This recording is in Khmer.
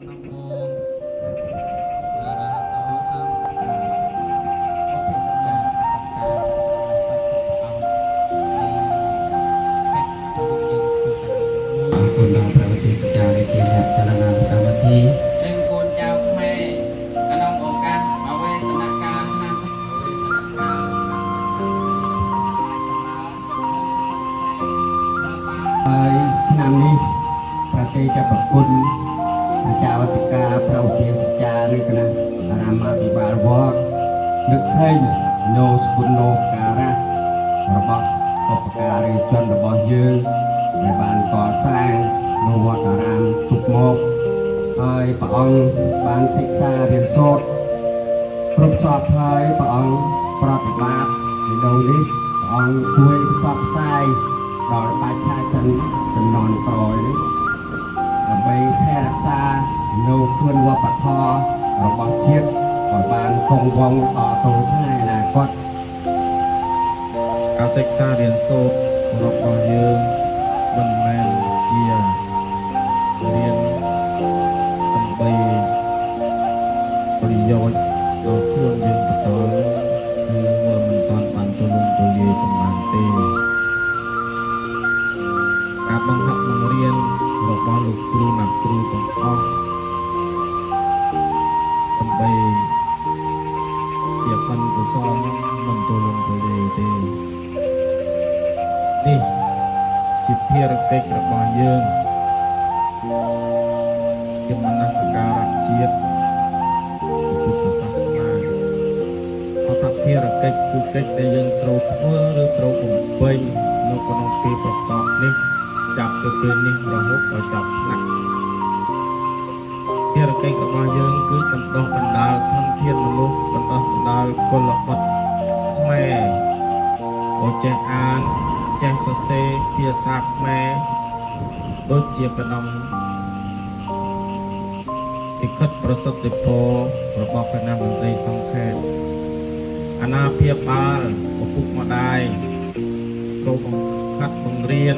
คนเราประวัติศาสตร์ในจีนเนี่ยจะรายงานกรรมที่ดึงโกนเจ้าแม่อนององการเอาไว้สนักการสนับเอาไว้สนักการហើយឆ្នាំនេះប្រទេសจะប្រគុណអាចារ្យវត្តកាប្រវត្តិសាស្ត្រនៃគណៈអារាមាភិបាលវត្តនឹកឃើញនោសគុណោការៈរបស់បុព្វការីជនរបស់យើងដែលបានកសាងនៅវត្តអារាមទុកមកហើយព្រះអង្គបានសិក្សារៀនសូត្រគ្រប់សពហើយព្រះអង្គប្រតិបត្តិនៅនេះព្រះអង្គជួយផ្សព្វផ្សាយដល់ប្រជាជនចំនួនក្រោយនេះដើម្បីថែរក្សានៅគុណវប្បធម៌របស់ជាតិឲ្យបានគង់វង្សតទៅថ្ងៃអនាគតការសិក្សារៀនសូត្ររបស់យើងមិនមែនជារៀនដើម្បីប្រយោជន៍ដល់ខ្លួនយើងបន្តគឺមិនតាន់បានទូលំទូលាយប៉ុន្មានទេការបង្ហាត់បង្រៀនរបស់លោកគ្រូអ្នកគ្រូទាំងអស់ដើម្បីជាបណ្ឌកុសលមិនទូលំទូលាយទេនេះជាភារកិច្ចរបស់យើងជាមនសិការៈជាតិពុទ្ធសាសនាអត្ថភារកិច្ចគឺកិច្ចដែលយើងត្រូវធ្វើឬត្រូវបំពេញនៅក្នុងពេលប្រកបនេះចាប់ទៅពេលនេះរហូតដល់ចប់ឆ្នាំភារកិច្ចរបស់យើងគឺបណ្ដុះបណ្ដាលធនធានមនុស្សបណ្ដុះបណ្ដាលកុលបុត្រខ្មែរឲ្យចេះអានចេះសរសេរភាសាខ្មែរដូចជាក្នុងលិខិតប្រសិទ្ធិពររបស់គណៈមន្ត្រីសង្ខេបអាណាព្យាបាលឪពុកម្ដាយគ្រូបង្ខាត់បង្រៀន